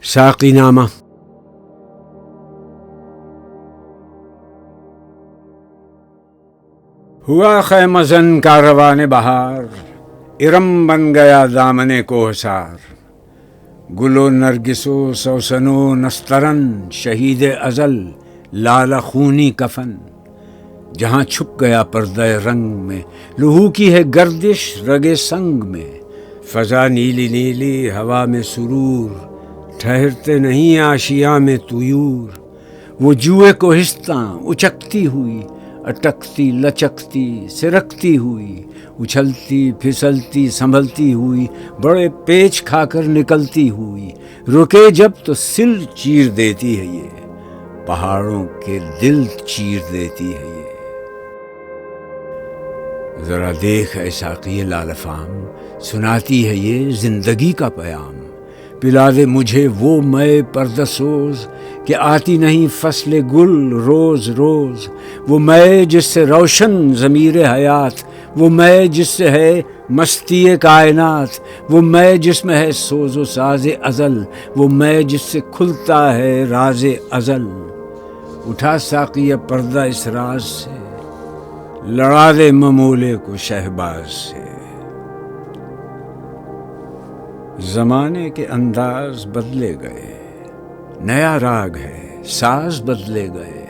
ساقی نامہ۔ ہوا خیمہ زن کاروان بہار، ارم بن گیا دامن کوہسار۔ گل و نرگس و سوسن و نسترن، شہید ازل لالہ خونی کفن۔ جہاں چھپ گیا پردہ رنگ میں، لہو کی ہے گردش رگے سنگ میں۔ فضا نیلی نیلی ہوا میں سرور، ٹھہرتے نہیں آشیاں میں طیور۔ وہ جوئے کوہستاں اچکتی ہوئی، اٹکتی لچکتی سرکتی ہوئی، اچھلتی پھسلتی سنبھلتی ہوئی، بڑے پیچ کھا کر نکلتی ہوئی۔ رکے جب تو سل چیر دیتی ہے یہ، پہاڑوں کے دل چیر دیتی ہے یہ۔ ذرا دیکھ اے ساقی لالہ فام، سناتی ہے یہ زندگی کا پیام۔ پلا دے مجھے وہ مے پردہ سوز کہ آتی نہیں فصل گل روز روز۔ وہ مے جس سے روشن ضمیر حیات، وہ مے جس سے ہے مستی کائنات۔ وہ مے جس میں ہے سوز و ساز ازل، وہ مے جس سے کھلتا ہے راز ازل۔ اٹھا ساقی پردہ اس راز سے، لڑا دے ممولے کو شہباز سے۔ زمانے کے انداز بدلے گئے، نیا راگ ہے ساز بدلے گئے۔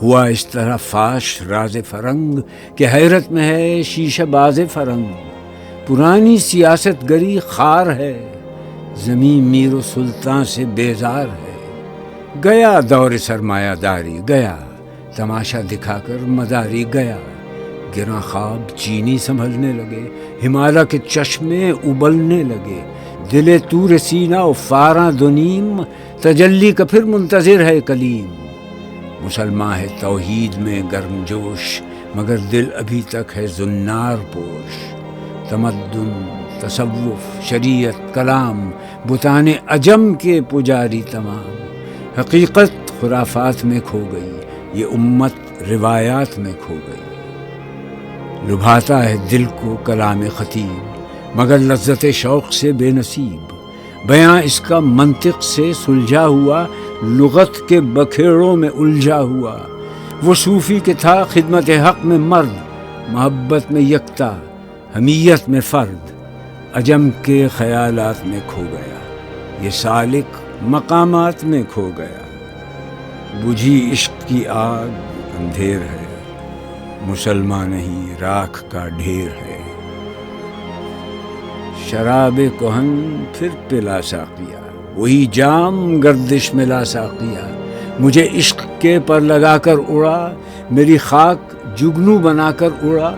ہوا اس طرح فاش راز فرنگ کہ حیرت میں ہے شیشہ باز فرنگ۔ پرانی سیاست گری خار ہے، زمین میر و سلطان سے بیزار ہے۔ گیا دور سرمایہ داری گیا، تماشا دکھا کر مداری گیا۔ گراں خواب چینی سنبھلنے لگے، ہمالیہ کے چشمے ابلنے لگے۔ دل تور سینہ و فاراں دونیم، تجلی کا پھر منتظر ہے کلیم۔ مسلمان ہے توحید میں گرم جوش، مگر دل ابھی تک ہے زنار پوش۔ تمدن تصوف شریعت کلام، بتان عجم کے پجاری تمام۔ حقیقت خرافات میں کھو گئی، یہ امت روایات میں کھو گئی۔ لبھاتا ہے دل کو کلام خطیب، مگر لذت شوق سے بے نصیب۔ بیاں اس کا منطق سے سلجھا ہوا، لغت کے بکھیڑوں میں الجھا ہوا۔ وہ صوفی کہ تھا خدمت حق میں مرد، محبت میں یکتا حمیت میں فرد۔ عجم کے خیالات میں کھو گیا، یہ سالک مقامات میں کھو گیا۔ بجھی عشق کی آگ اندھیر ہے، مسلمان نہیں راکھ کا ڈھیر ہے۔ شراب کہن پھر پلا ساقیا، وہی جام گردش میں لا ساقیا۔ مجھے عشق کے پر لگا کر اڑا، میری خاک جگنو بنا کر اڑا۔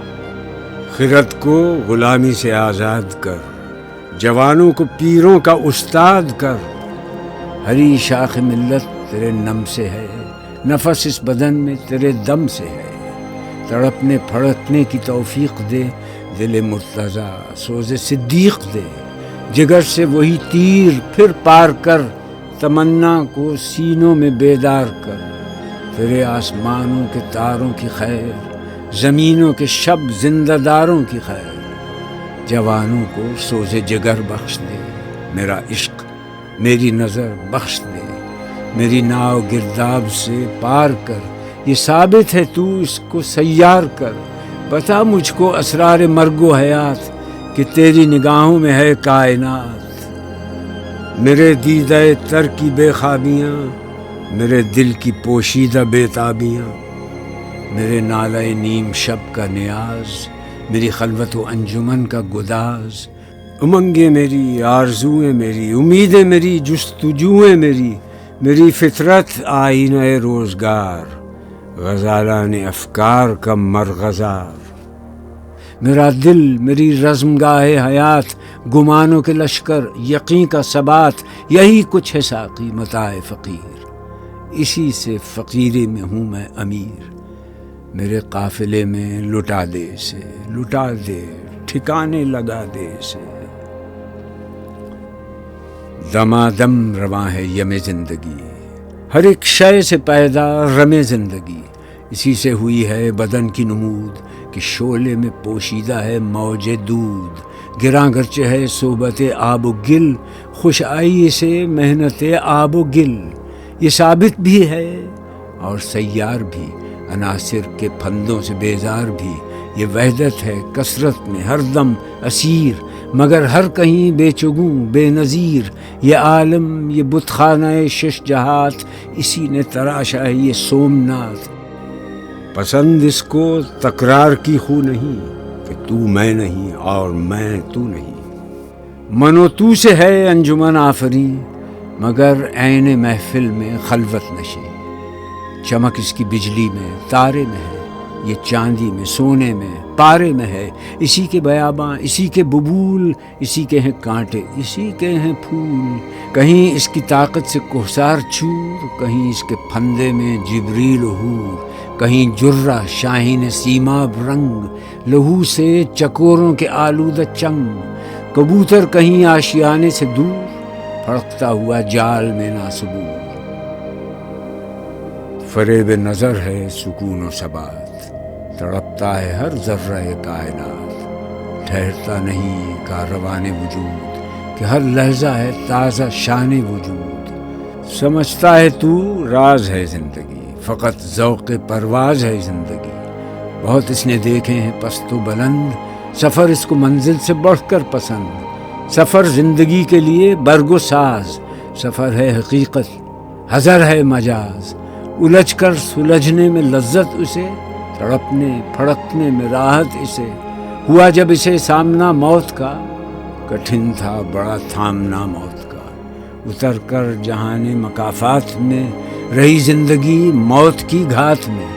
خرد کو غلامی سے آزاد کر، جوانوں کو پیروں کا استاد کر۔ ہری شاخ ملت تیرے نم سے ہے، نفس اس بدن میں تیرے دم سے ہے۔ تڑپنے پھڑکنے کی توفیق دے، دل مرتضیٰ سوز صدیق دے۔ جگر سے وہی تیر پھر پار کر، تمنا کو سینوں میں بیدار کر۔ تیرے آسمانوں کے تاروں کی خیر، زمینوں کے شب زندہ داروں کی خیر۔ جوانوں کو سوز جگر بخش دے، میرا عشق میری نظر بخش دے۔ میری ناؤ گرداب سے پار کر، یہ ثابت ہے تو اس کو سیار کر۔ بتا مجھ کو اسرار مرگ و حیات، کہ تیری نگاہوں میں ہے کائنات۔ میرے دیدہ تر کی بے خوابیاں، میرے دل کی پوشیدہ بے تابیاں۔ میرے نالہ نیم شب کا نیاز، میری خلوت و انجمن کا گداز۔ امنگیں میری آرزوئیں میری، امیدیں میری جستجوئیں میری۔ میری فطرت آئینہ روزگار، غزالان افکار کا مرغزار۔ میرا دل میری رزم گاہ حیات، گمانوں کے لشکر یقین کا ثبات۔ یہی کچھ ہے ساقی متاع فقیر، اسی سے فقیری میں ہوں میں امیر۔ میرے قافلے میں لٹا دے سے، لٹا دے ٹھکانے لگا دے سے۔ دمادم رواں ہے یم زندگی، ہر ایک شے سے پیدا رم زندگی۔ اسی سے ہوئی ہے بدن کی نمود، کہ شعلے میں پوشیدہ ہے موج دود۔ گراں گرچہ ہے صحبت آب و گل، خوش آئی سے محنت آب و گل، یہ ثابت بھی ہے اور سیار بھی، عناصر کے پھندوں سے بیزار بھی، یہ وحدت ہے کثرت میں ہر دم اسیر، مگر ہر کہیں بے چگوں بے نظیر، یہ عالم یہ بت خانہ شش جہات، اسی نے تراشا ہے یہ سومناتھ۔ پسند اس کو تکرار کی خو نہیں کہ تو میں نہیں اور میں تو نہیں، من و تو سے ہے انجمن آفری، مگر عین محفل میں خلوت نشیں، چمک اس کی بجلی میں تارے میں ہے، یہ چاندی میں سونے میں پارے میں ہے، اسی کے بیاباں اسی کے ببول، اسی کے ہیں کانٹے اسی کے ہیں پھول، کہیں اس کی طاقت سے کوہسار چور، کہیں اس کے پھندے میں جبریل حور، کہیں جرہ شاہین سیماب رنگ، لہو سے چکوروں کے آلودہ چنگ، کبوتر کہیں آشیانے سے دور، پھڑکتا ہوا جال میں ناصبور، فریب نظر ہے سکون و ثبات، تڑپتا ہے ہر ذرہ کائنات، ٹھہرتا نہیں کارروان وجود کہ ہر لحظہ ہے تازہ شان وجود، سمجھتا ہے تو راز ہے زندگی، فقط ذوق پرواز ہے زندگی، بہت اس نے دیکھے ہیں پست و بلند، سفر اس کو منزل سے بڑھ کر پسند، سفر زندگی کے لیے برگ و ساز، سفر ہے حقیقت حذر ہے مجاز، الجھ کر سلجھنے میں لذت اسے، تڑپنے پھڑکنے میں راحت اسے، ہوا جب اسے سامنا موت کا، کٹھن تھا بڑا تھامنا موت کا، اتر کر جہان مکافات میں رہی زندگی موت کی گھات میں،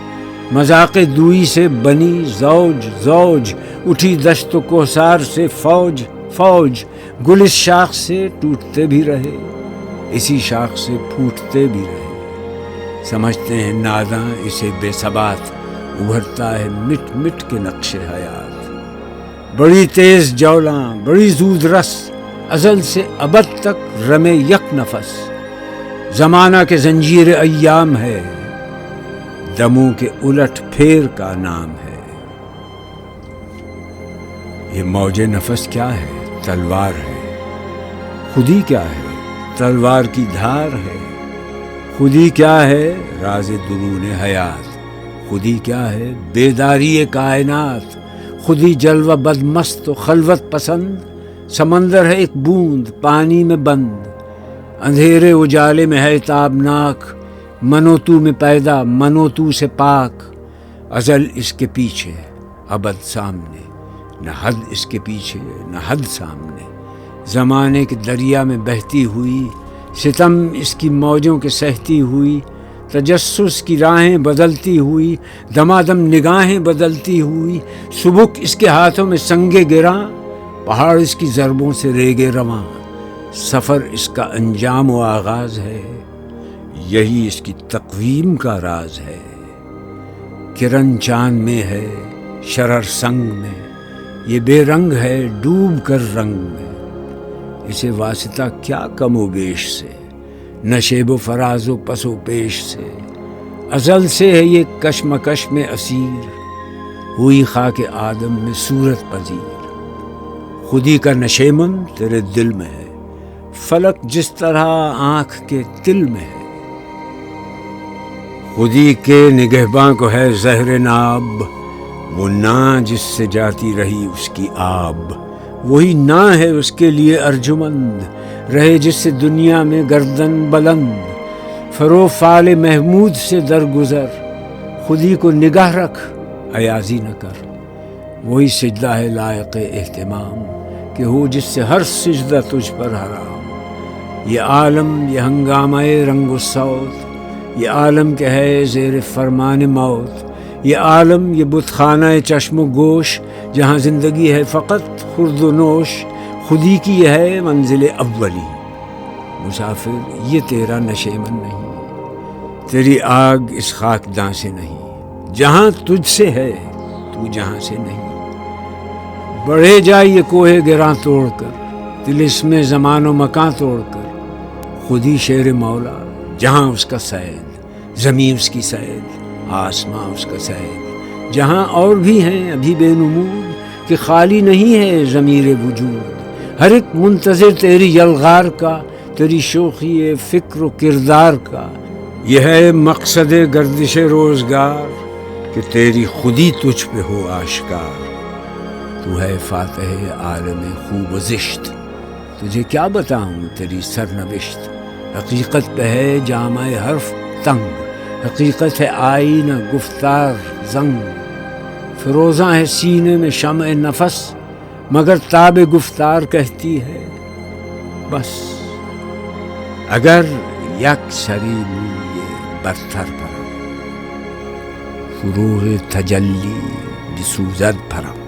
مذاق دوئی سے بنی زوج زوج، اٹھی دشت و کوہسار سے فوج فوج، گل اس شاخ سے ٹوٹتے بھی رہے اسی شاخ سے پھوٹتے بھی رہے، سمجھتے ہیں ناداں اسے بے ثبات، ابھرتا ہے مٹ مٹ کے نقش حیات، بڑی تیز جولاں بڑی زود رس، ازل سے ابد تک رمے یک نفس، زمانہ کے زنجیر ایام ہے، دموں کے الٹ پھیر کا نام ہے، یہ موج نفس کیا ہے تلوار ہے، خودی کیا ہے تلوار کی دھار ہے، خودی کیا ہے راز درون حیات، خودی کیا ہے بیداری کائنات، خودی جلوہ بد مست و خلوت پسند، سمندر ہے ایک بوند پانی میں بند، اندھیرے اجالے میں ہے تابناک، منو تو میں پیدا منو تو سے پاک، ازل اس کے پیچھے ابد سامنے، نہ حد اس کے پیچھے نہ حد سامنے، زمانے کے دریا میں بہتی ہوئی، ستم اس کی موجوں کے سہتی ہوئی، تجسس کی راہیں بدلتی ہوئی، دمادم نگاہیں بدلتی ہوئی، سبک اس کے ہاتھوں میں سنگے گراں، پہاڑ اس کی ضربوں سے ریگے رواں، سفر اس کا انجام و آغاز ہے، یہی اس کی تقویم کا راز ہے، کرن چاند میں ہے شرر سنگ میں، یہ بے رنگ ہے ڈوب کر رنگ میں، اسے واسطہ کیا کم و بیش سے، نشیب و فراز و پس و پیش سے، ازل سے ہے یہ کشمکش میں اسیر، ہوئی خاک آدم میں صورت پذیر، خودی کا نشیمن تیرے دل میں ہے، فلک جس طرح آنکھ کے تل میں ہے، خودی کے نگہباں کو ہے زہر ناب، وہ ناں جس سے جاتی رہی اس کی آب، وہی ناں ہے اس کے لیے ارجمند، رہے جس سے دنیا میں گردن بلند، فرو فال محمود سے درگزر، خودی کو نگاہ رکھ ایازی نہ کر، وہی سجدہ ہے لائق اہتمام کہ ہو جس سے ہر سجدہ تجھ پر حرام، یہ عالم یہ ہنگامہ رنگ و صوت، یہ عالم کہ ہے زیر فرمان موت، یہ عالم یہ بت خانہ چشم و گوش، جہاں زندگی ہے فقط خورد و نوش، خودی کی یہ ہے منزل اولی، مسافر یہ تیرا نشیمن نہیں، تیری آگ اس خاکداں سے نہیں، جہاں تجھ سے ہے تو جہاں سے نہیں، بڑھے جائے یہ کوہ گراں توڑ کر، طلسم میں زمان و مکان توڑ کر، خودی شیر مولا جہاں اس کا سید، زمین اس کی سید، آسماں اس کا سید، جہاں اور بھی ہیں ابھی بے نمود، کہ خالی نہیں ہے ضمیر وجود، ہر ایک منتظر تیری یلغار کا، تیری شوخی فکر و کردار کا۔ یہ ہے مقصد گردش روزگار کہ تیری خودی تجھ پہ ہو آشکار۔ تو ہے فاتح عالم خوب و زشت، تجھے کیا بتاؤں تیری سرنوشت۔ حقیقت پہ ہے جامع حرف تنگ، حقیقت ہے آئینہ گفتار زنگ۔ فروزاں ہے سینے میں شمع نفس، مگر تاب گفتار کہتی ہے بس۔ اگر یک سری موی برتر پرم، فروغ تجلی بسوزد پرم۔